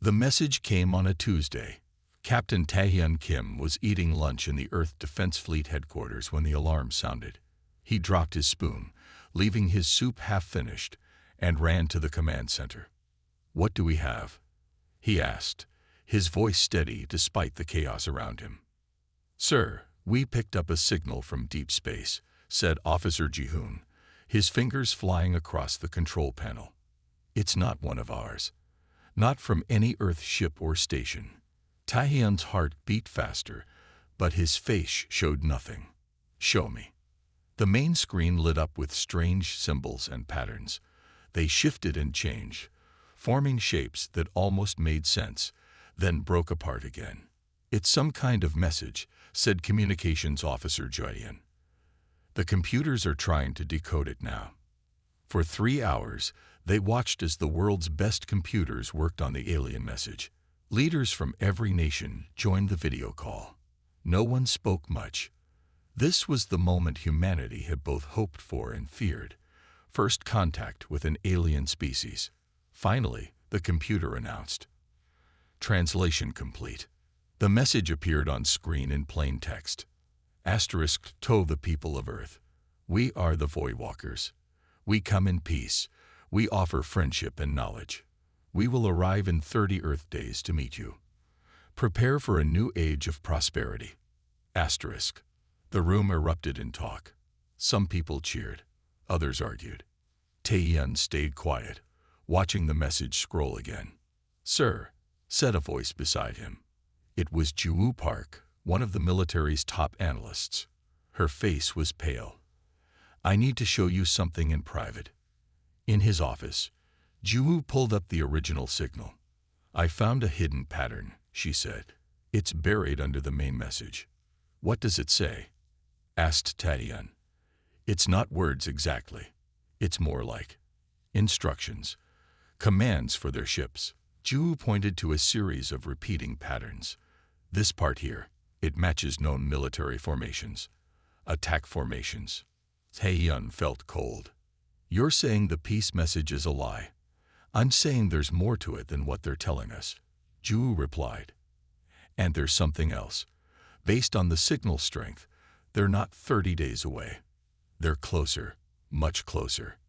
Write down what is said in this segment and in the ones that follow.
The message came on a Tuesday. Captain Taehyun Kim was eating lunch in the Earth Defense Fleet headquarters when the alarm sounded. He dropped his spoon, leaving his soup half-finished, and ran to the command center. "What do we have?" he asked, his voice steady despite the chaos around him. "Sir, we picked up a signal from deep space," said Officer Ji-hoon, his fingers flying across the control panel. "It's not one of ours. Not from any Earth ship or station." Taehyun's heart beat faster, but his face showed nothing. "Show me." The main screen lit up with strange symbols and patterns. They shifted and changed, forming shapes that almost made sense, then broke apart again. "It's some kind of message," said Communications Officer Joyeon. "The computers are trying to decode it now." For 3 hours, they watched as the world's best computers worked on the alien message. Leaders from every nation joined the video call. No one spoke much. This was the moment humanity had both hoped for and feared. First contact with an alien species. Finally, the computer announced. Translation complete. The message appeared on screen in plain text. Asterisk to the people of Earth. We are the Voidwalkers. We come in peace. We offer friendship and knowledge. We will arrive in 30 Earth days to meet you. Prepare for a new age of prosperity. Asterisk. The room erupted in talk. Some people cheered. Others argued. Taehyun stayed quiet, watching the message scroll again. "Sir," said a voice beside him. It was Ju Park, one of the military's top analysts. Her face was pale. "I need to show you something in private." In his office, Ju pulled up the original signal. "I found a hidden pattern," she said. "It's buried under the main message." "What does it say?" asked Taehyun. "It's not words exactly. It's more like instructions, commands for their ships." Ju pointed to a series of repeating patterns. "This part here, it matches known military formations. Attack formations." Taehyun felt cold. "You're saying the peace message is a lie. I'm saying there's more to it than what they're telling us," Ju replied. "And there's something else. Based on the signal strength, they're not 30 days away. They're closer, much closer."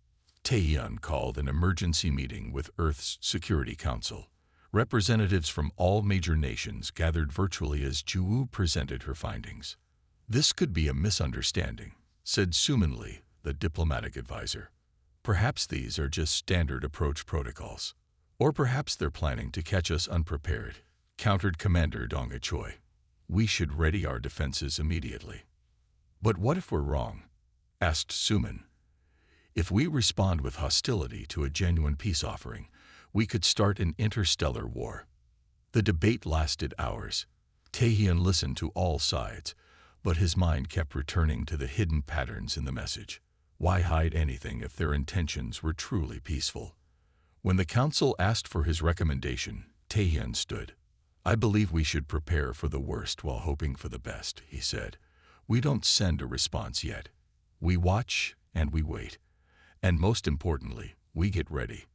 Taehyun called an emergency meeting with Earth's Security Council. Representatives from all major nations gathered virtually as Ju presented her findings. "This could be a misunderstanding," said Suman Lee, the diplomatic advisor. "Perhaps these are just standard approach protocols. Or perhaps they're planning to catch us unprepared," countered Commander Dong Choi. "We should ready our defenses immediately." "But what if we're wrong?" asked Suman. "If we respond with hostility to a genuine peace offering, we could start an interstellar war." The debate lasted hours. Taehyun listened to all sides, but his mind kept returning to the hidden patterns in the message. Why hide anything if their intentions were truly peaceful? When the council asked for his recommendation, Taehyun stood. "I believe we should prepare for the worst while hoping for the best," he said. "We don't send a response yet. We watch and we wait. And most importantly, we get ready."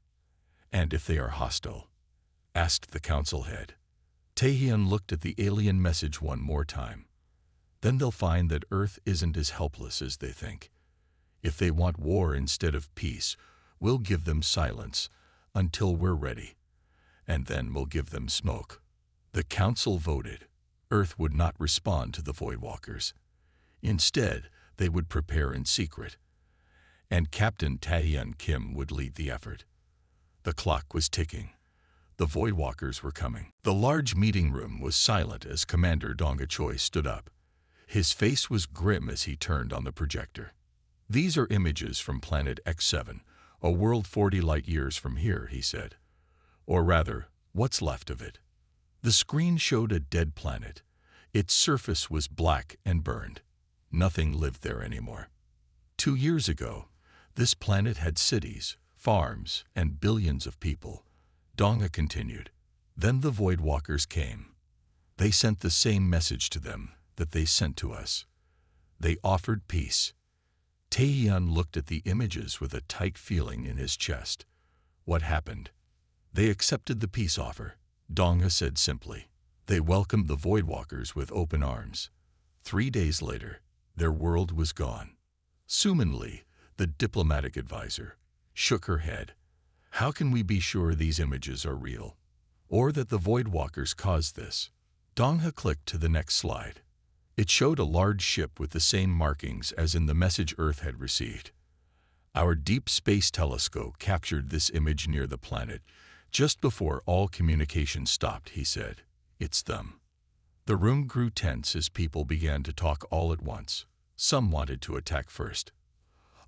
"And if they are hostile?" asked the council head. Taehyun looked at the alien message one more time. "Then they'll find that Earth isn't as helpless as they think. If they want war instead of peace, we'll give them silence until we're ready. And then we'll give them smoke." The council voted. Earth would not respond to the Voidwalkers. Instead, they would prepare in secret. And Captain Taehyun Kim would lead the effort. The clock was ticking. The Voidwalkers were coming. The large meeting room was silent as Commander Dong Choi stood up. His face was grim as he turned on the projector. "These are images from planet X7, a world 40 light-years from here," he said. "Or rather, what's left of it." The screen showed a dead planet. Its surface was black and burned. Nothing lived there anymore. 2 years ago, this planet had cities, farms, and billions of people. Donga continued. Then the Voidwalkers came. They sent the same message to them that they sent to us. They offered peace. Taehyun looked at the images with a tight feeling in his chest. What happened? They accepted the peace offer. Donga said simply. They welcomed the Voidwalkers with open arms. 3 days later, their world was gone. Suman Lee, the diplomatic advisor, shook her head. How can we be sure these images are real? Or that the Voidwalkers caused this? Dongha clicked to the next slide. It showed a large ship with the same markings as in the message Earth had received. Our deep space telescope captured this image near the planet, just before all communication stopped, he said. It's them. The room grew tense as people began to talk all at once. Some wanted to attack first.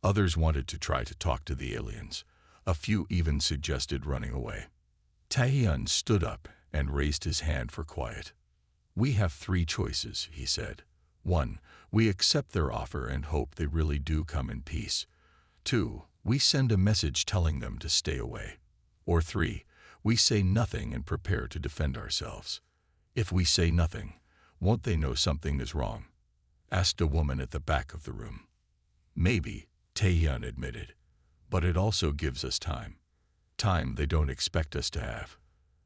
Others wanted to try to talk to the aliens. A few even suggested running away. Taehyun stood up and raised his hand for quiet. We have 3 choices, he said. 1. We accept their offer and hope they really do come in peace. 2. We send a message telling them to stay away. Or 3. We say nothing and prepare to defend ourselves. If we say nothing, won't they know something is wrong? Asked a woman at the back of the room. Maybe, Taehyun admitted, but it also gives us time. Time they don't expect us to have.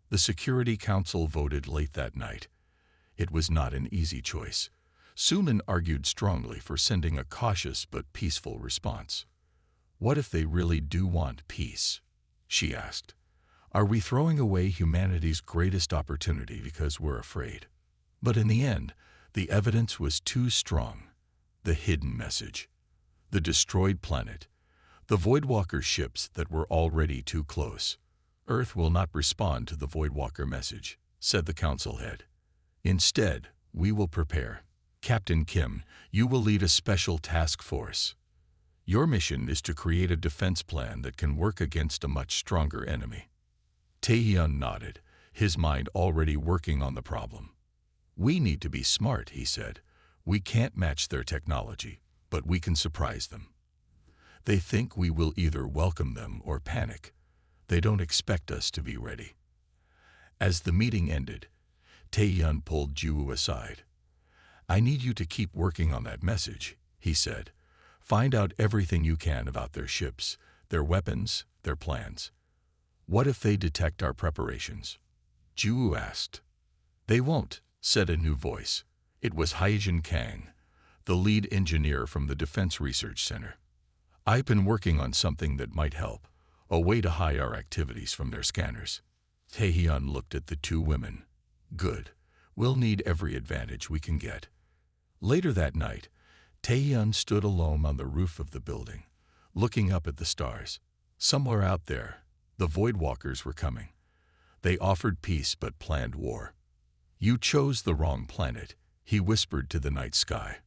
The Security Council voted late that night. It was not an easy choice. Suman argued strongly for sending a cautious but peaceful response. What if they really do want peace? She asked. Are we throwing away humanity's greatest opportunity because we're afraid? But in the end, the evidence was too strong. The hidden message. The destroyed planet. The Voidwalker ships that were already too close. Earth will not respond to the Voidwalker message, said the council head. Instead, we will prepare. Captain Kim, you will lead a special task force. Your mission is to create a defense plan that can work against a much stronger enemy. Taehyun nodded, his mind already working on the problem. We need to be smart, he said. We can't match their technology, but we can surprise them. They think we will either welcome them or panic. They don't expect us to be ready. As the meeting ended, Taehyun pulled Ju aside. I need you to keep working on that message, he said. Find out everything you can about their ships, their weapons, their plans. What if they detect our preparations? Ju asked. They won't, said a new voice. It was Hyejin Kang, the lead engineer from the Defense Research Center. I've been working on something that might help, a way to hide our activities from their scanners. Taehyun looked at the 2 women. Good. We'll need every advantage we can get. Later that night, Taehyun stood alone on the roof of the building, looking up at the stars. Somewhere out there, the Voidwalkers were coming. They offered peace but planned war. You chose the wrong planet, he whispered to the night sky.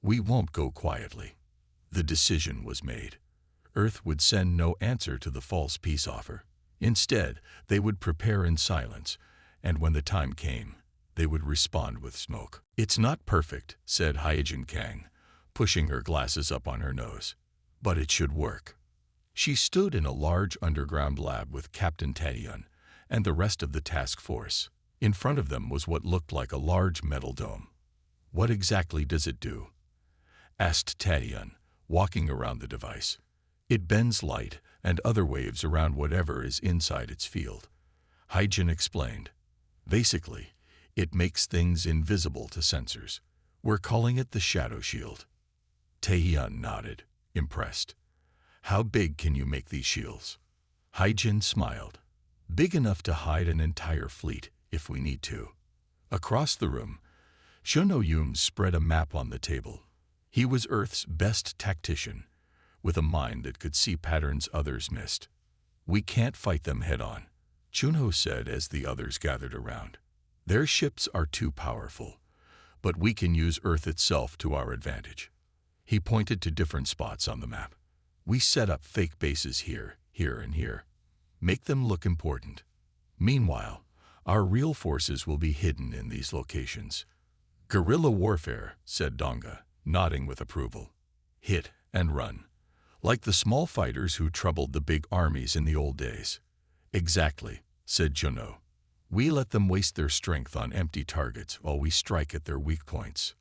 We won't go quietly. The decision was made. Earth would send no answer to the false peace offer. Instead, they would prepare in silence, and when the time came, they would respond with smoke. It's not perfect, said Hyejin Kang, pushing her glasses up on her nose. But it should work. She stood in a large underground lab with Captain Taehyun and the rest of the task force. In front of them was what looked like a large metal dome. What exactly does it do? Asked Taehyun, walking around the device. It bends light and other waves around whatever is inside its field. Hyejin explained. Basically, it makes things invisible to sensors. We're calling it the Shadow Shield. Taehyun nodded, impressed. How big can you make these shields? Hyejin smiled. Big enough to hide an entire fleet if we need to. Across the room, Shono-Yoon spread a map on the table. He was Earth's best tactician, with a mind that could see patterns others missed. We can't fight them head-on, Chunho said as the others gathered around. Their ships are too powerful, but we can use Earth itself to our advantage. He pointed to different spots on the map. We set up fake bases here, here, and here. Make them look important. Meanwhile, our real forces will be hidden in these locations. Guerrilla warfare, said Donga, nodding with approval. Hit and run. Like the small fighters who troubled the big armies in the old days. Exactly, said Juno. We let them waste their strength on empty targets while we strike at their weak points.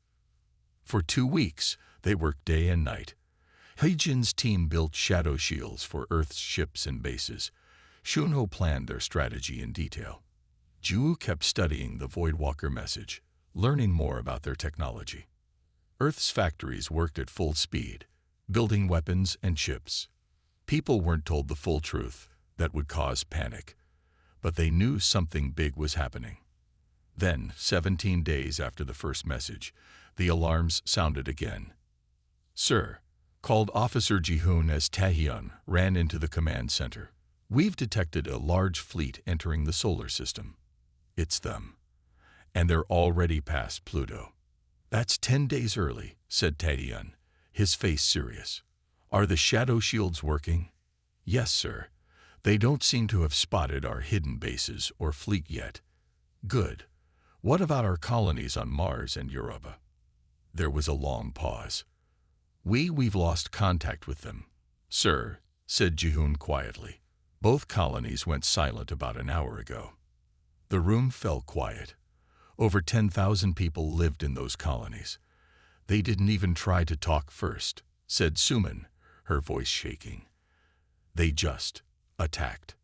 For 2 weeks, they worked day and night. Hyejin's team built shadow shields for Earth's ships and bases. Shunho planned their strategy in detail. Ju kept studying the Voidwalker message, learning more about their technology. Earth's factories worked at full speed, building weapons and chips. People weren't told the full truth. That would cause panic. But they knew something big was happening. Then, 17 days after the first message, the alarms sounded again. "Sir," called Officer Jihoon as Taehyun ran into the command center. "We've detected a large fleet entering the solar system. It's them. And they're already past Pluto." "That's 10 days early," said Taehyun, his face serious. "Are the shadow shields working?" "Yes, sir. They don't seem to have spotted our hidden bases or fleet yet." "Good. What about our colonies on Mars and Europa?" There was a long pause. We've lost contact with them, sir," said Jihoon quietly. "Both colonies went silent about an hour ago." The room fell quiet. Over 10,000 people lived in those colonies. "They didn't even try to talk first," said Suman, her voice shaking. "They just attacked."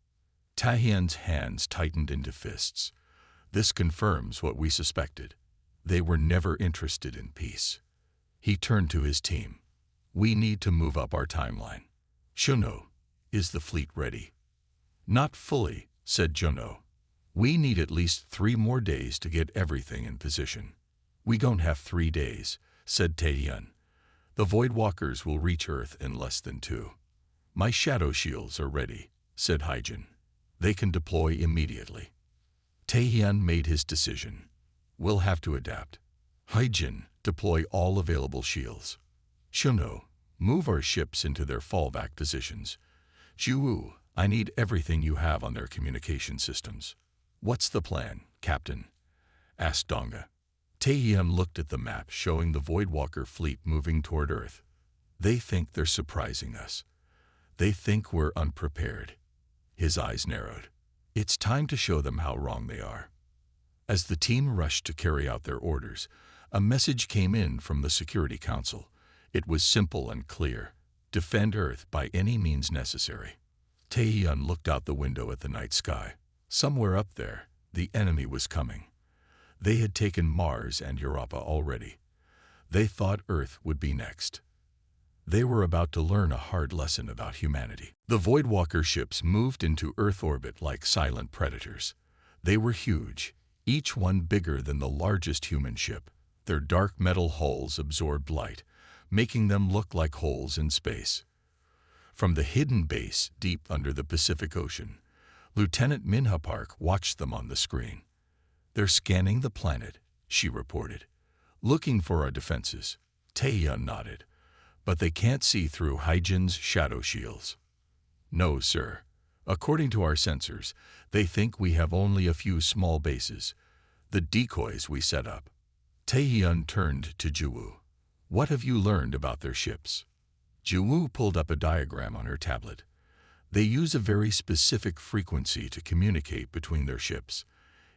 Taehyun's hands tightened into fists. "This confirms what we suspected. They were never interested in peace." He turned to his team. "We need to move up our timeline. Juno, is the fleet ready?" "Not fully," said Juno. "We need at least 3 more days to get everything in position." "We don't have 3 days," said Taehyun. "The Voidwalkers will reach Earth in less than 2. "My shadow shields are ready," said Hyjin. "They can deploy immediately." Taehyun made his decision. "We'll have to adapt. Hyjin, deploy all available shields. Juno, move our ships into their fallback positions. Juwoo, I need everything you have on their communication systems." "What's the plan, Captain?" asked Donga. Taehyun looked at the map showing the Voidwalker fleet moving toward Earth. "They think they're surprising us. They think we're unprepared." His eyes narrowed. "It's time to show them how wrong they are." As the team rushed to carry out their orders, a message came in from the Security Council. It was simple and clear: defend Earth by any means necessary. Taehyun looked out the window at the night sky. Somewhere up there, the enemy was coming. They had taken Mars and Europa already. They thought Earth would be next. They were about to learn a hard lesson about humanity. The Voidwalker ships moved into Earth orbit like silent predators. They were huge, each one bigger than the largest human ship. Their dark metal hulls absorbed light, making them look like holes in space. From the hidden base deep under the Pacific Ocean, Lieutenant Minha Park watched them on the screen. "They're scanning the planet," she reported. "Looking for our defenses." Taehyun nodded. "But they can't see through Hyjin's shadow shields." "No, sir. According to our sensors, they think we have only a few small bases, the decoys we set up." Taehyun turned to Juwoo. "What have you learned about their ships?" Juwoo pulled up a diagram on her tablet. "They use a very specific frequency to communicate between their ships.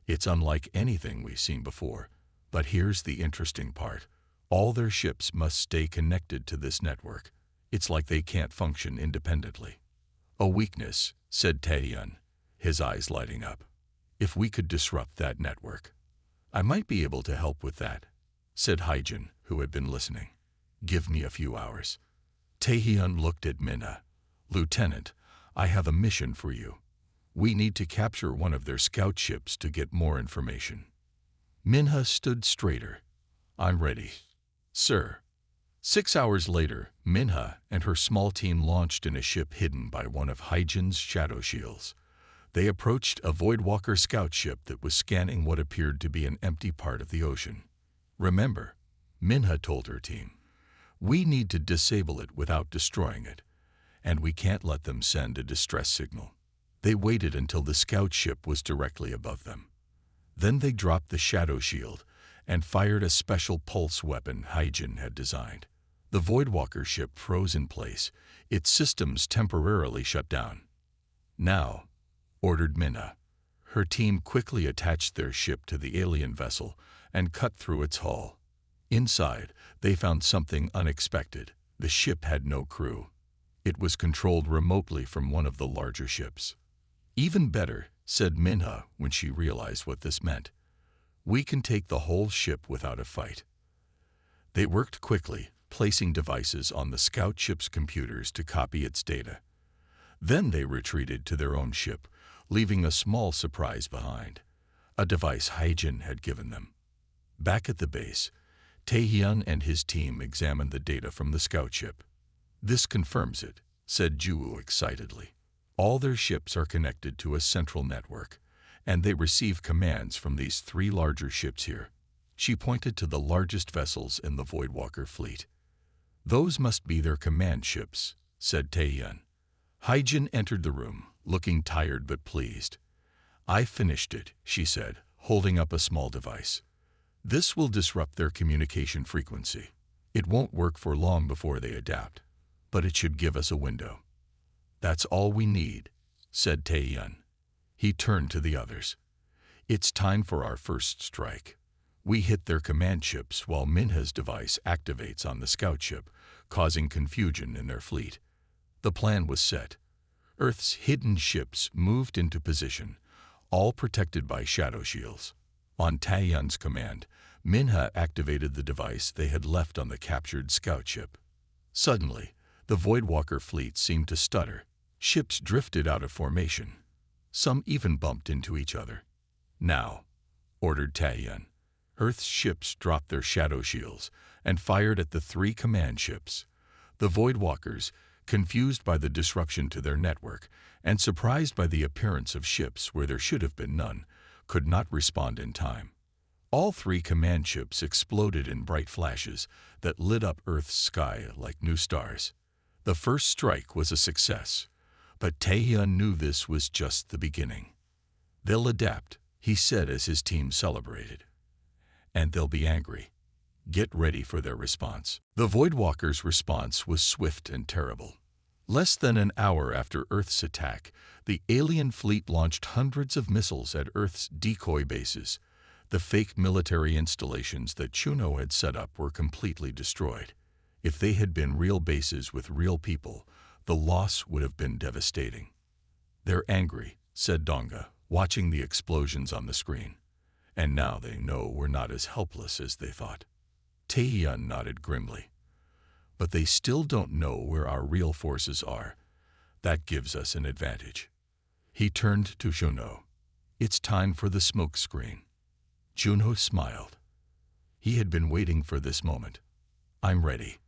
It's unlike anything we've seen before. But here's the interesting part. All their ships must stay connected to this network. It's like they can't function independently." "A weakness," said Taehyun, his eyes lighting up. "If we could disrupt that network." "I might be able to help with that," said Hyjin, who had been listening. "Give me a few hours." Taehyun looked at Minha. "Lieutenant, I have a mission for you. We need to capture one of their scout ships to get more information." Minha stood straighter. "I'm ready, sir." 6 hours later, Minha and her small team launched in a ship hidden by one of Hyjin's shadow shields. They approached a Voidwalker scout ship that was scanning what appeared to be an empty part of the ocean. "Remember," Minha told her team, "we need to disable it without destroying it, and we can't let them send a distress signal." They waited until the scout ship was directly above them. Then they dropped the shadow shield and fired a special pulse weapon Hyjin had designed. The Voidwalker ship froze in place, its systems temporarily shut down. "Now," ordered Minha. Her team quickly attached their ship to the alien vessel and cut through its hull. Inside, they found something unexpected. The ship had no crew. It was controlled remotely from one of the larger ships. Even better, said Minha when she realized what this meant. "We can take the whole ship without a fight." They worked quickly, placing devices on the scout ship's computers to copy its data. Then they retreated to their own ship, leaving a small surprise behind, a device Haijin had given them. Back at the base, Taehyun and his team examined the data from the scout ship. "This confirms it," said Juwoo excitedly. "All their ships are connected to a central network, and they receive commands from these 3 larger ships here." She pointed to the largest vessels in the Voidwalker fleet. "Those must be their command ships," said Taehyun. Haijin entered the room, looking tired but pleased. "I finished it," she said, holding up a small device. "This will disrupt their communication frequency. It won't work for long before they adapt, but it should give us a window." "That's all we need," said Taehyun. He turned to the others. "It's time for our first strike." We hit their command ships while Minha's device activates on the scout ship, causing confusion in their fleet. The plan was set. Earth's hidden ships moved into position, all protected by shadow shields. On Taehyun's command, Minha activated the device they had left on the captured scout ship. Suddenly, the Voidwalker fleet seemed to stutter. Ships drifted out of formation. Some even bumped into each other. "Now," ordered Taehyun. Earth's ships dropped their shadow shields and fired at the 3 command ships. The Voidwalkers, confused by the disruption to their network and surprised by the appearance of ships where there should have been none, could not respond in time. All 3 command ships exploded in bright flashes that lit up Earth's sky like new stars. The first strike was a success, but Taehyun knew this was just the beginning. "They'll adapt," he said as his team celebrated. "And they'll be angry. Get ready for their response." The Voidwalkers' response was swift and terrible. Less than an hour after Earth's attack, the alien fleet launched hundreds of missiles at Earth's decoy bases. The fake military installations that Chuno had set up were completely destroyed. If they had been real bases with real people, the loss would have been devastating. "They're angry," said Donga, watching the explosions on the screen. "And now they know we're not as helpless as they thought." Taehyun nodded grimly. "But they still don't know where our real forces are. That gives us an advantage." He turned to Juno. "It's time for the smoke screen." Juno smiled. He had been waiting for this moment. "I'm ready."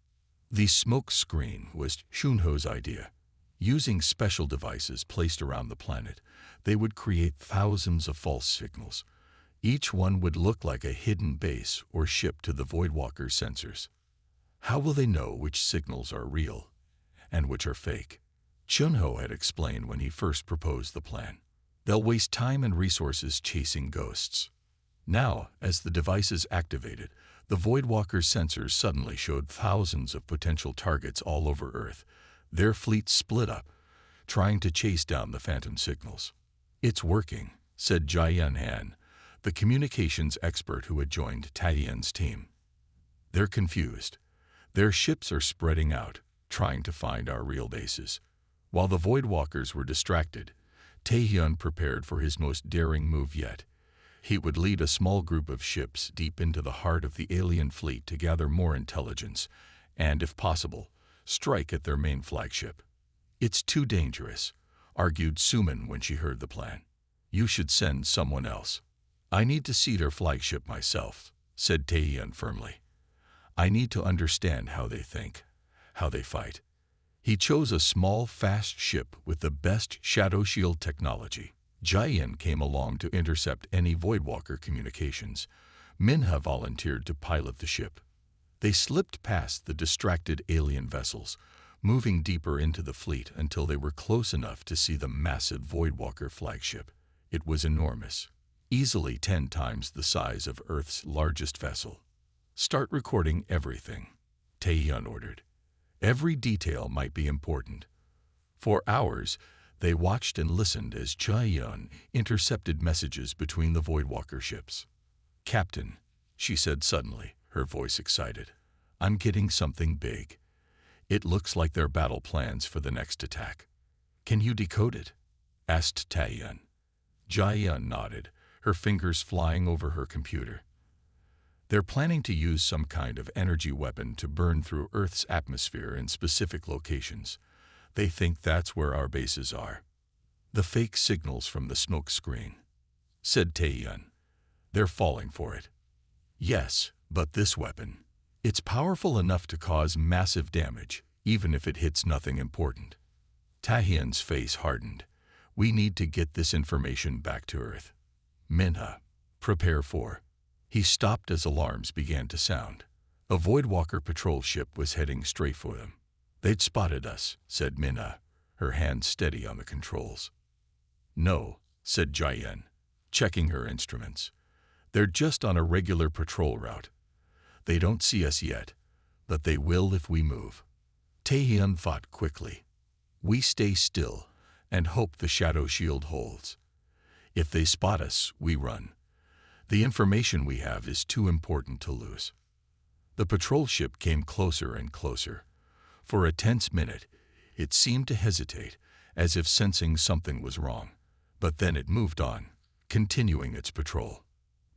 The smoke screen was Shunho's idea. Using special devices placed around the planet, they would create thousands of false signals. Each one would look like a hidden base or ship to the Voidwalker sensors. How will they know which signals are real and which are fake? Chunho had explained when he first proposed the plan. They'll waste time and resources chasing ghosts. Now, as the devices activated, the Voidwalker sensors suddenly showed thousands of potential targets all over Earth. Their fleet split up, trying to chase down the phantom signals. "It's working," said Jaehyun Han, the communications expert who had joined Taehyun's team. "They're confused. Their ships are spreading out, trying to find our real bases." While the Voidwalkers were distracted, Taehyun prepared for his most daring move yet. He would lead a small group of ships deep into the heart of the alien fleet to gather more intelligence and, if possible, strike at their main flagship. "It's too dangerous," argued Suman when she heard the plan. "You should send someone else." "I need to see their flagship myself," said Taehyun firmly. "I need to understand how they think, how they fight." He chose a small, fast ship with the best shadow shield technology. Jaehyun came along to intercept any Voidwalker communications. Minha volunteered to pilot the ship. They slipped past the distracted alien vessels, moving deeper into the fleet until they were close enough to see the massive Voidwalker flagship. It was enormous, easily 10 times the size of Earth's largest vessel. "Start recording everything," Taehyun ordered. Every detail might be important. For hours, they watched and listened as Jaehyun intercepted messages between the Voidwalker ships. "Captain," she said suddenly, her voice excited, "I'm getting something big. It looks like their battle plans for the next attack." "Can you decode it?" asked Taehyun. Jia nodded, her fingers flying over her computer. They're planning to use some kind of energy weapon to burn through Earth's atmosphere in specific locations. They think that's where our bases are. The fake signals from the smoke screen, said Taehyun. They're falling for it. Yes, but this weapon, it's powerful enough to cause massive damage, even if it hits nothing important. Taehyun's face hardened. We need to get this information back to Earth. Minha, prepare for. He stopped as alarms began to sound. A Voidwalker patrol ship was heading straight for them. They'd spotted us, said Minha, her hand steady on the controls. No, said Jayen, checking her instruments. They're just on a regular patrol route. They don't see us yet, but they will if we move. Taehyun thought quickly. We stay still and hope the shadow shield holds. If they spot us, we run. The information we have is too important to lose. The patrol ship came closer and closer. For a tense minute, it seemed to hesitate, as if sensing something was wrong. But then it moved on, continuing its patrol.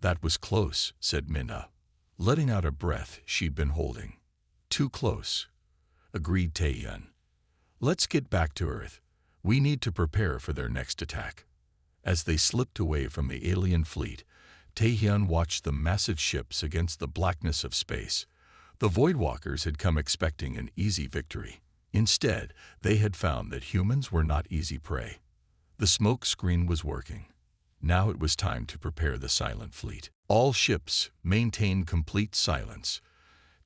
That was close, said Minha, letting out a breath she'd been holding. Too close, agreed Taehyun. Let's get back to Earth. We need to prepare for their next attack. As they slipped away from the alien fleet, Taehyun watched the massive ships against the blackness of space. The Voidwalkers had come expecting an easy victory. Instead, they had found that humans were not easy prey. The smoke screen was working. Now it was time to prepare the silent fleet. All ships maintained complete silence.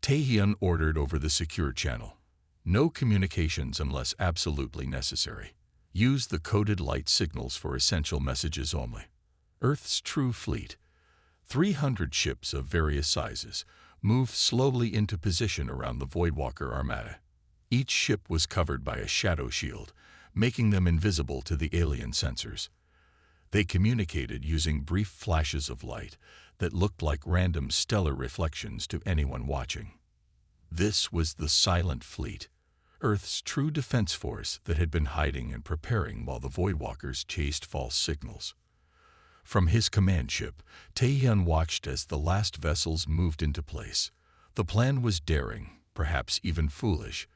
Taehyun ordered over the secure channel. No communications unless absolutely necessary. Use the coded light signals for essential messages only. Earth's true fleet, 300 ships of various sizes, moved slowly into position around the Voidwalker armada. Each ship was covered by a shadow shield, making them invisible to the alien sensors. They communicated using brief flashes of light that looked like random stellar reflections to anyone watching. This was the Silent Fleet, Earth's true defense force that had been hiding and preparing while the Voidwalkers chased false signals. From his command ship, Taehyun watched as the last vessels moved into place. The plan was daring, perhaps even foolish,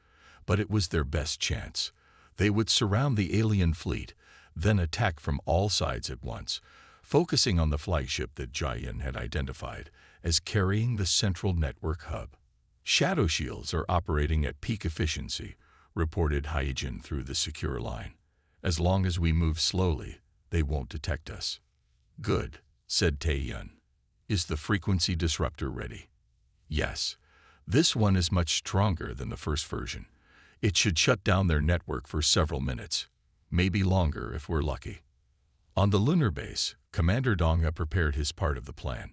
but it was their best chance. They would surround the alien fleet, then attack from all sides at once, focusing on the flagship that Jayen had identified as carrying the central network hub. Shadow shields are operating at peak efficiency, reported Hyejin through the secure line. As long as we move slowly, they won't detect us. Good, said Taehyun. Is the frequency disruptor ready? Yes. This one is much stronger than the first version. It should shut down their network for several minutes, maybe longer if we're lucky. On the lunar base, Commander Dong had prepared his part of the plan.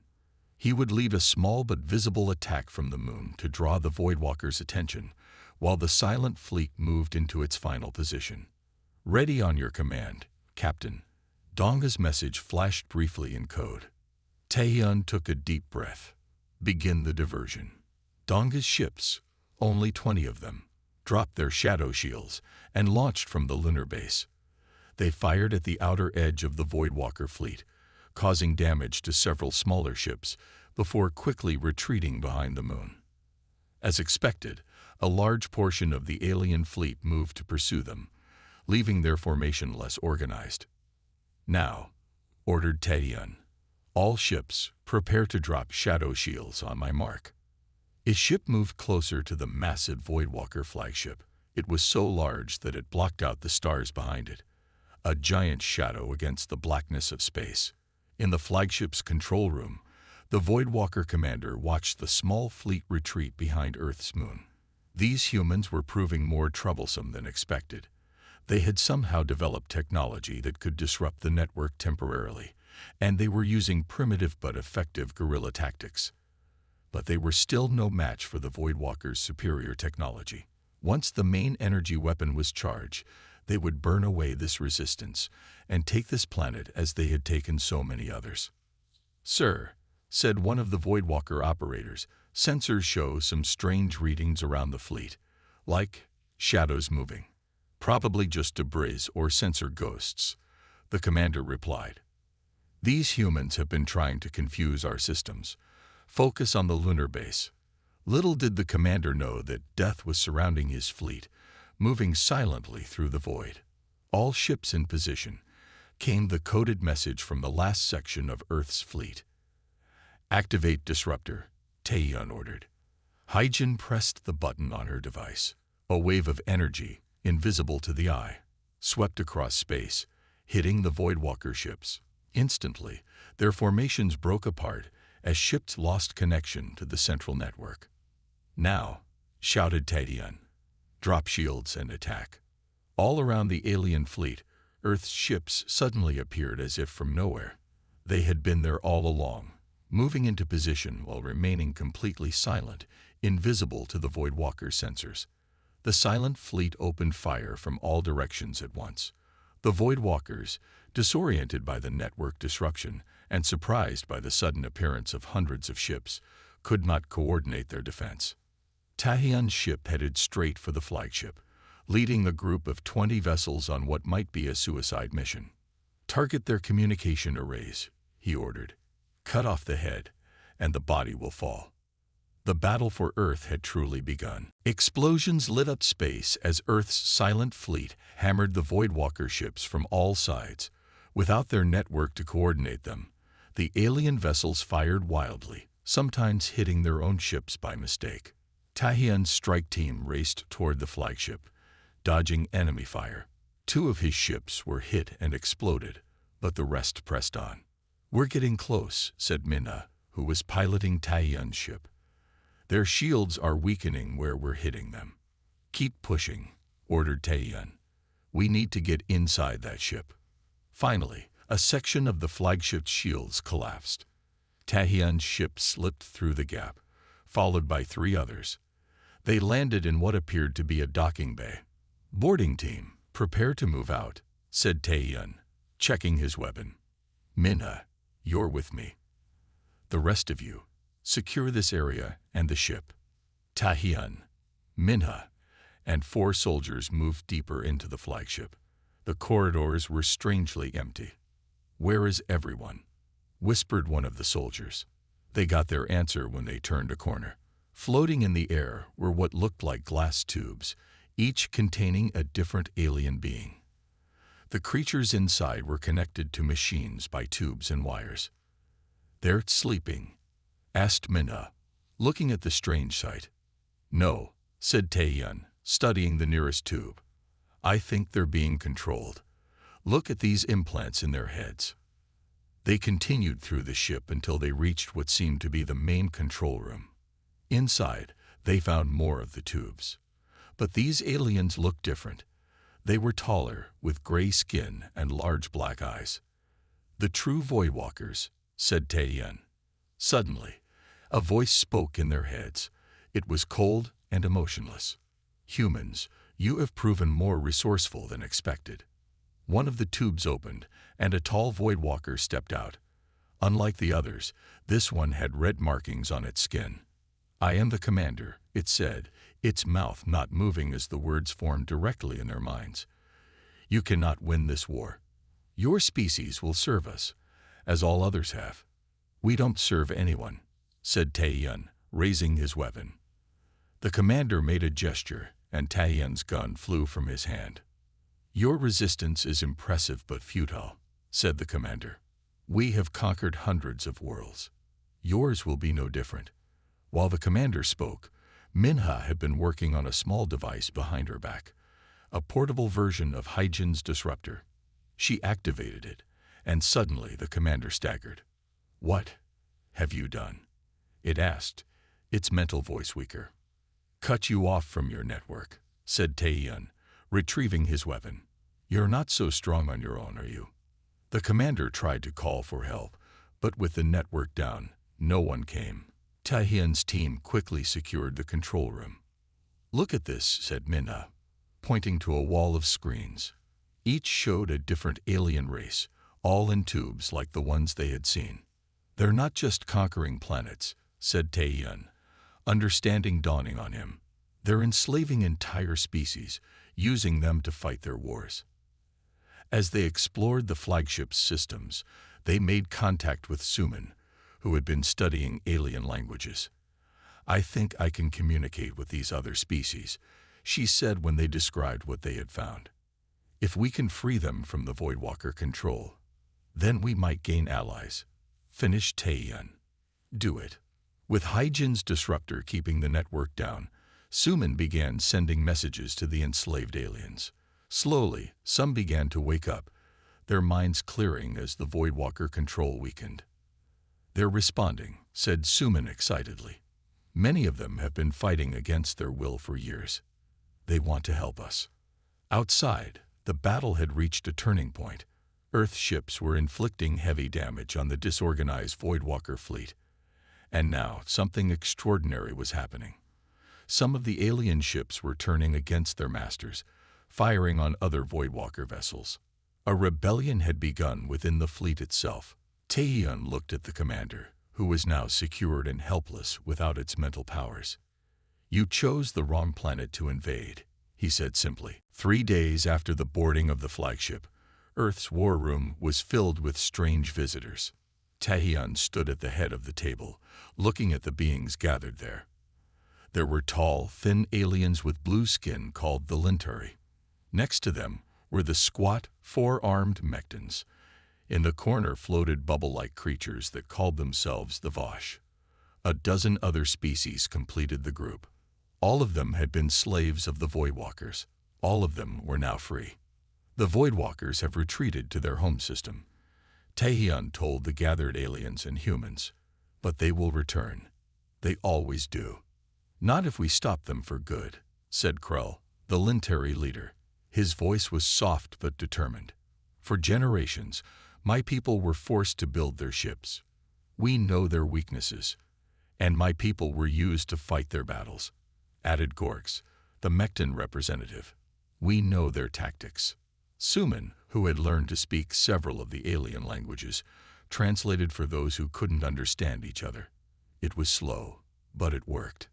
He would lead a small but visible attack from the moon to draw the Voidwalkers' attention, while the silent fleet moved into its final position. Ready on your command, Captain. Donga's message flashed briefly in code. Taehyun took a deep breath. Begin the diversion. Donga's ships, only 20 of them, dropped their shadow shields and launched from the lunar base. They fired at the outer edge of the Voidwalker fleet, causing damage to several smaller ships before quickly retreating behind the moon. As expected, a large portion of the alien fleet moved to pursue them, leaving their formation less organized. Now, ordered Taehyun, all ships prepare to drop shadow shields on my mark. His ship moved closer to the massive Voidwalker flagship. It was so large that it blocked out the stars behind it, a giant shadow against the blackness of space. In the flagship's control room, the Voidwalker commander watched the small fleet retreat behind Earth's moon. These humans were proving more troublesome than expected. They had somehow developed technology that could disrupt the network temporarily, and they were using primitive but effective guerrilla tactics. But they were still no match for the Voidwalkers' superior technology. Once the main energy weapon was charged, they would burn away this resistance and take this planet as they had taken so many others. Sir, said one of the Voidwalker operators, sensors show some strange readings around the fleet, like shadows moving. Probably just debris or sensor ghosts, the commander replied. These humans have been trying to confuse our systems. Focus on the lunar base. Little did the commander know that death was surrounding his fleet, moving silently through the void. All ships in position. Came the coded message from the last section of Earth's fleet. Activate disruptor, Taeyeon ordered. Hyjin pressed the button on her device. A wave of energy, invisible to the eye, swept across space, hitting the Voidwalker ships. Instantly, their formations broke apart as ships lost connection to the central network. Now, shouted Taeyeon, drop shields and attack. All around the alien fleet, Earth's ships suddenly appeared as if from nowhere. They had been there all along, moving into position while remaining completely silent, invisible to the Voidwalker sensors. The silent fleet opened fire from all directions at once. The Voidwalkers, disoriented by the network disruption and surprised by the sudden appearance of hundreds of ships, could not coordinate their defense. Taeyeon's ship headed straight for the flagship, leading a group of 20 vessels on what might be a suicide mission. Target their communication arrays, he ordered. Cut off the head, and the body will fall. The battle for Earth had truly begun. Explosions lit up space as Earth's silent fleet hammered the Voidwalker ships from all sides. Without their network to coordinate them, the alien vessels fired wildly, sometimes hitting their own ships by mistake. Taeyeon's strike team raced toward the flagship, dodging enemy fire. 2 of his ships were hit and exploded, but the rest pressed on. We're getting close, said Minna, who was piloting Taeyeon's ship. Their shields are weakening where we're hitting them. Keep pushing, ordered Taeyeon. We need to get inside that ship. Finally, a section of the flagship's shields collapsed. Taeyeon's ship slipped through the gap, followed by 3 others. They landed in what appeared to be a docking bay. Boarding team, prepare to move out, said Taeyeon, checking his weapon. Minna, you're with me. The rest of you, secure this area and the ship. Taeyeon, Minna, and 4 soldiers moved deeper into the flagship. The corridors were strangely empty. Where is everyone? Whispered one of the soldiers. They got their answer when they turned a corner. Floating in the air were what looked like glass tubes, each containing a different alien being. The creatures inside were connected to machines by tubes and wires. They're sleeping, asked Minna, looking at the strange sight. No, said Taeyeon, studying the nearest tube. I think they're being controlled. Look at these implants in their heads. They continued through the ship until they reached what seemed to be the main control room. Inside, they found more of the tubes. But these aliens looked different. They were taller, with gray skin and large black eyes. The true Voidwalkers, said Taeyeon. Suddenly, a voice spoke in their heads. It was cold and emotionless. Humans, you have proven more resourceful than expected. One of the tubes opened, and a tall Voidwalker stepped out. Unlike the others, this one had red markings on its skin. I am the commander, it said, its mouth not moving as the words formed directly in their minds. You cannot win this war. Your species will serve us, as all others have. We don't serve anyone, said Taeyeon, raising his weapon. The commander made a gesture, and Taeyeon's gun flew from his hand. Your resistance is impressive but futile, said the commander. We have conquered hundreds of worlds. Yours will be no different. While the commander spoke, Minha had been working on a small device behind her back, a portable version of Hyjin's disruptor. She activated it, and suddenly the commander staggered. What have you done? It asked, its mental voice weaker. Cut you off from your network, said Taeyeon, retrieving his weapon. You're not so strong on your own, are you? The commander tried to call for help, but with the network down, no one came. Taeyeon's team quickly secured the control room. Look at this, said Minna, pointing to a wall of screens. Each showed a different alien race, all in tubes like the ones they had seen. They're not just conquering planets, said Taeyeon, understanding dawning on him. They're enslaving entire species, using them to fight their wars. As they explored the flagship's systems, They made contact with Suman, who had been studying alien languages. "I think I can communicate with these other species," she said when they described what they had found. "If we can free them from the Voidwalker control, then we might gain allies," finished Taeyeon. "Do it." With Hyjin's disruptor keeping the network down, Suman began sending messages to the enslaved aliens. Slowly, some began to wake up, their minds clearing as the Voidwalker control weakened. "They're responding," said Suman excitedly. "Many of them have been fighting against their will for years. They want to help us." Outside, the battle had reached a turning point. Earth ships were inflicting heavy damage on the disorganized Voidwalker fleet. And now something extraordinary was happening. Some of the alien ships were turning against their masters, firing on other Voidwalker vessels. A rebellion had begun within the fleet itself. Taeyeon looked at the commander, who was now secured and helpless without its mental powers. "You chose the wrong planet to invade," he said simply. 3 days after the boarding of the flagship, Earth's war room was filled with strange visitors. Taeyeon stood at the head of the table, looking at the beings gathered there. There were tall, thin aliens with blue skin called the Linturi. Next to them were the squat, four-armed Mectans. In the corner floated bubble-like creatures that called themselves the Vosh. A dozen other species completed the group. All of them had been slaves of the Voidwalkers. All of them were now free. "The Voidwalkers have retreated to their home system," Taeyeon told the gathered aliens and humans. "But they will return. They always do." "Not if we stop them for good," said Krell, the Linturi leader. His voice was soft but determined. "For generations, my people were forced to build their ships. We know their weaknesses, and my people were used to fight their battles," added Gorks, the Mectan representative. "We know their tactics." Suman, who had learned to speak several of the alien languages, translated for those who couldn't understand each other. It was slow, but it worked.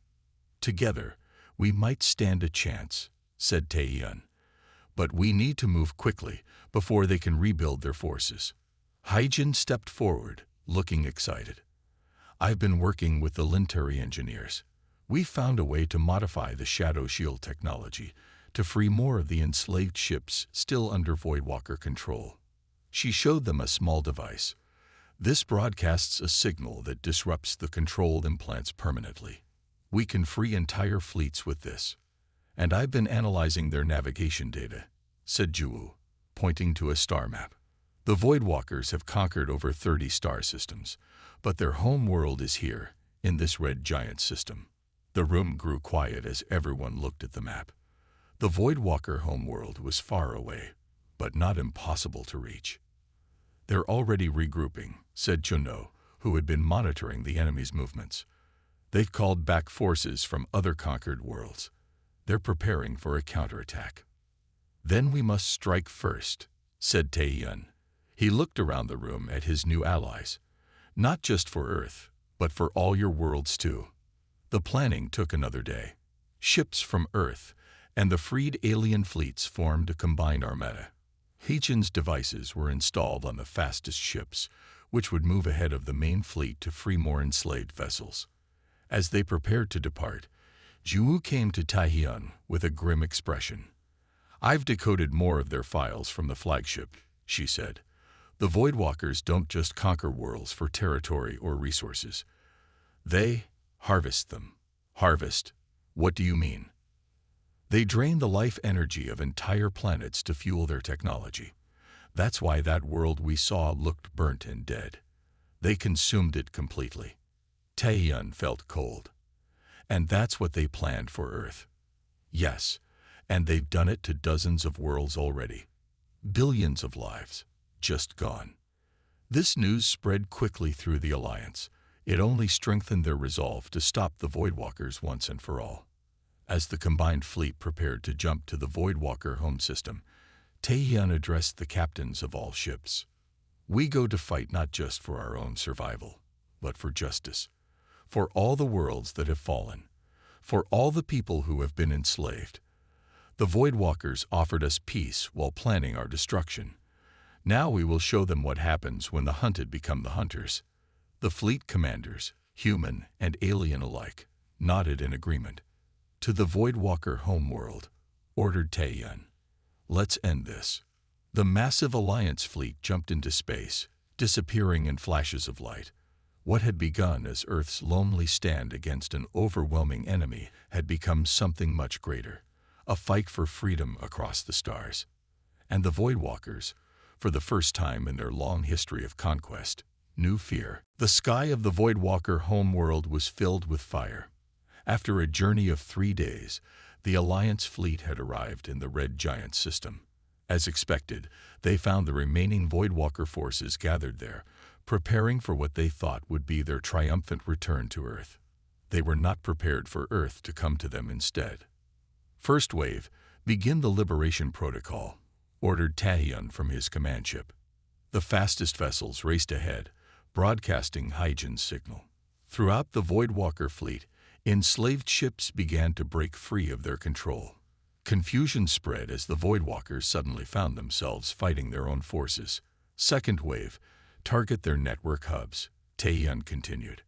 "Together, we might stand a chance," said Taeyeon. "But we need to move quickly before they can rebuild their forces." Hyjin stepped forward, looking excited. "I've been working with the Linturi engineers. We found a way to modify the Shadow Shield technology to free more of the enslaved ships still under Voidwalker control." She showed them a small device. "This broadcasts a signal that disrupts the control implants permanently. We can free entire fleets with this. And I've been analyzing their navigation data," said Juwu, pointing to a star map. "The Voidwalkers have conquered over 30 star systems, but their home world is here, in this red giant system." The room grew quiet as everyone looked at the map. The Voidwalker homeworld was far away, but not impossible to reach. "They're already regrouping," said Chono, who had been monitoring the enemy's movements. "They've called back forces from other conquered worlds. They're preparing for a counterattack." "Then we must strike first," said Taeyeon. He looked around the room at his new allies. "Not just for Earth, but for all your worlds too." The planning took another day. Ships from Earth and the freed alien fleets formed a combined armada. Hyjin's devices were installed on the fastest ships, which would move ahead of the main fleet to free more enslaved vessels. As they prepared to depart, Juwu came to Taeyeon with a grim expression. "I've decoded more of their files from the flagship," she said. "The Voidwalkers don't just conquer worlds for territory or resources. They harvest them." "Harvest? What do you mean?" "They drain the life energy of entire planets to fuel their technology. That's why that world we saw looked burnt and dead. They consumed it completely." Taeyeon felt cold. "And that's what they planned for Earth." "Yes, and they've done it to dozens of worlds already. Billions of lives, just gone." This news spread quickly through the Alliance. It only strengthened their resolve to stop the Voidwalkers once and for all. As the combined fleet prepared to jump to the Voidwalker home system, Taeyeon addressed the captains of all ships. "We go to fight not just for our own survival, but for justice. For all the worlds that have fallen. For all the people who have been enslaved. The Voidwalkers offered us peace while planning our destruction. Now we will show them what happens when the hunted become the hunters." The fleet commanders, human and alien alike, nodded in agreement. "To the Voidwalker homeworld," ordered Taeyeon. "Let's end this." The massive Alliance fleet jumped into space, disappearing in flashes of light. What had begun as Earth's lonely stand against an overwhelming enemy had become something much greater, a fight for freedom across the stars. And the Voidwalkers, for the first time in their long history of conquest, knew fear. The sky of the Voidwalker homeworld was filled with fire. After a journey of 3 days, the Alliance fleet had arrived in the Red Giant system. As expected, they found the remaining Voidwalker forces gathered there, preparing for what they thought would be their triumphant return to Earth. They were not prepared for Earth to come to them instead. "First wave, begin the liberation protocol," ordered Taeyeon from his command ship. The fastest vessels raced ahead, broadcasting Hyjin's signal. Throughout the Voidwalker fleet, enslaved ships began to break free of their control. Confusion spread as the Voidwalkers suddenly found themselves fighting their own forces. "Second wave, target their network hubs," Taeyeon continued.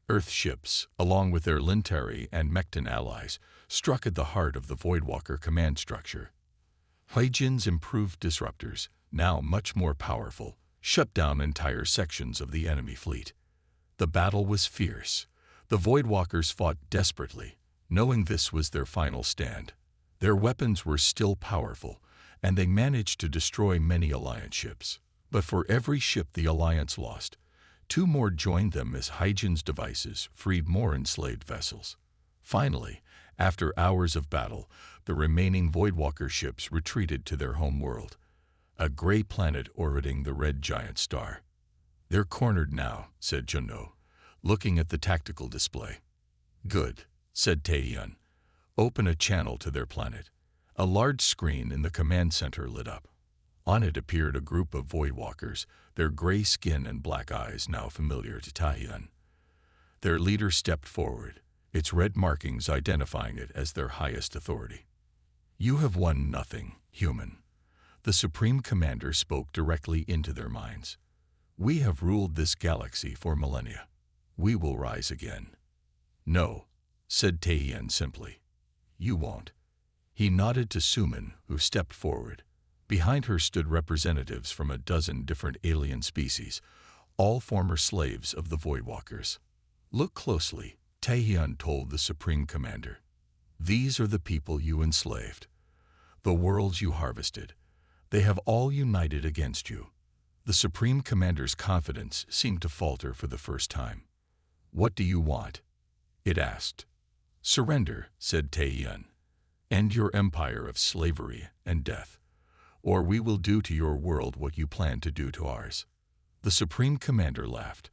Earth ships, along with their Lintari and Mechtan allies, struck at the heart of the Voidwalker command structure. Hyjin's improved disruptors, now much more powerful, shut down entire sections of the enemy fleet. The battle was fierce. The Voidwalkers fought desperately, knowing this was their final stand. Their weapons were still powerful, and they managed to destroy many Alliance ships. But for every ship the Alliance lost, 2 more joined them as Hyjin's devices freed more enslaved vessels. Finally, after hours of battle, the remaining Voidwalker ships retreated to their home world, a gray planet orbiting the red giant star. "They're cornered now," said Juno, looking at the tactical display. "Good," said Taeyeon. "Open a channel to their planet." A large screen in the command center lit up. On it appeared a group of Voidwalkers, their gray skin and black eyes now familiar to Taeyeon. Their leader stepped forward, its red markings identifying it as their highest authority. "You have won nothing, human." The Supreme Commander spoke directly into their minds. "We have ruled this galaxy for millennia. We will rise again." "No," said Taeyeon simply. "You won't." He nodded to Suman, who stepped forward. Behind her stood representatives from a dozen different alien species, all former slaves of the Voidwalkers. "Look closely," Taeyeon told the Supreme Commander. "These are the people you enslaved, the worlds you harvested. They have all united against you." The Supreme Commander's confidence seemed to falter for the first time. "What do you want?" it asked. "Surrender," said Taeyeon. "End your empire of slavery and death, or we will do to your world what you plan to do to ours." The Supreme Commander laughed,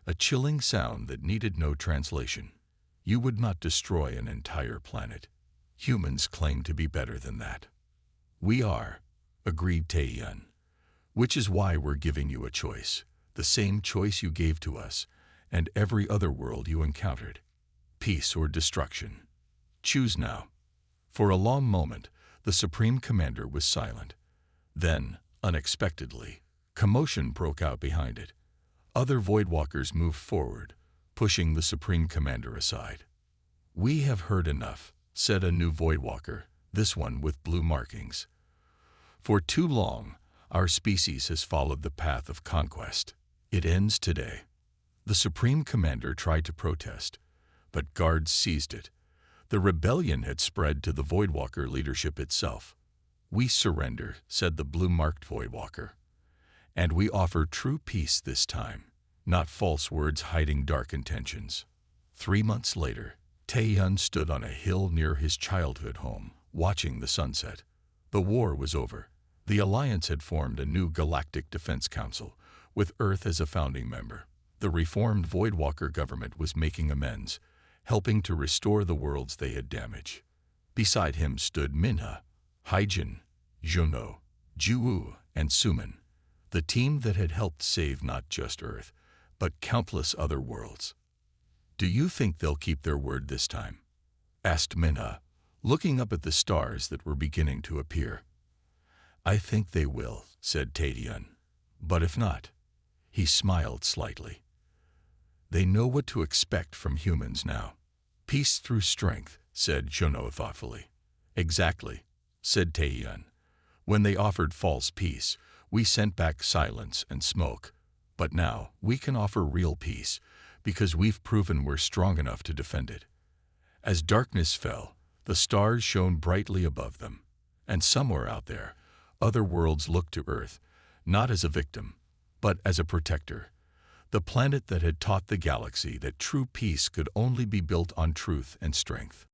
a chilling sound that needed no translation. "You would not destroy an entire planet. Humans claim to be better than that." "We are," agreed Taeyeon. "Which is why we're giving you a choice, the same choice you gave to us and every other world you encountered. Peace or destruction. Choose now." For a long moment, the Supreme Commander was silent. Then, unexpectedly, commotion broke out behind it. Other Voidwalkers moved forward, pushing the Supreme Commander aside. "We have heard enough," said a new Voidwalker, this one with blue markings. "For too long, our species has followed the path of conquest. It ends today." The Supreme Commander tried to protest, but guards seized it. The rebellion had spread to the Voidwalker leadership itself. "We surrender," said the blue-marked Voidwalker. "And we offer true peace this time, not false words hiding dark intentions." 3 months later, Taeyeon stood on a hill near his childhood home, watching the sunset. The war was over. The Alliance had formed a new Galactic Defense Council, with Earth as a founding member. The reformed Voidwalker government was making amends, helping to restore the worlds they had damaged. Beside him stood Minha, Hyjin, Juno, Juwoo, and Suman, the team that had helped save not just Earth, but countless other worlds. "Do you think they'll keep their word this time?" asked Minha, looking up at the stars that were beginning to appear. "I think they will," said Taeyeon. But if not, he smiled slightly. They know what to expect from humans now. Peace through strength, said Jono thoughtfully. Exactly, said Taehyun. When they offered false peace, we sent back silence and smoke. But now we can offer real peace, because we've proven we're strong enough to defend it. As darkness fell, the stars shone brightly above them. And somewhere out there, other worlds looked to Earth, not as a victim, but as a protector. The planet that had taught the galaxy that true peace could only be built on truth and strength.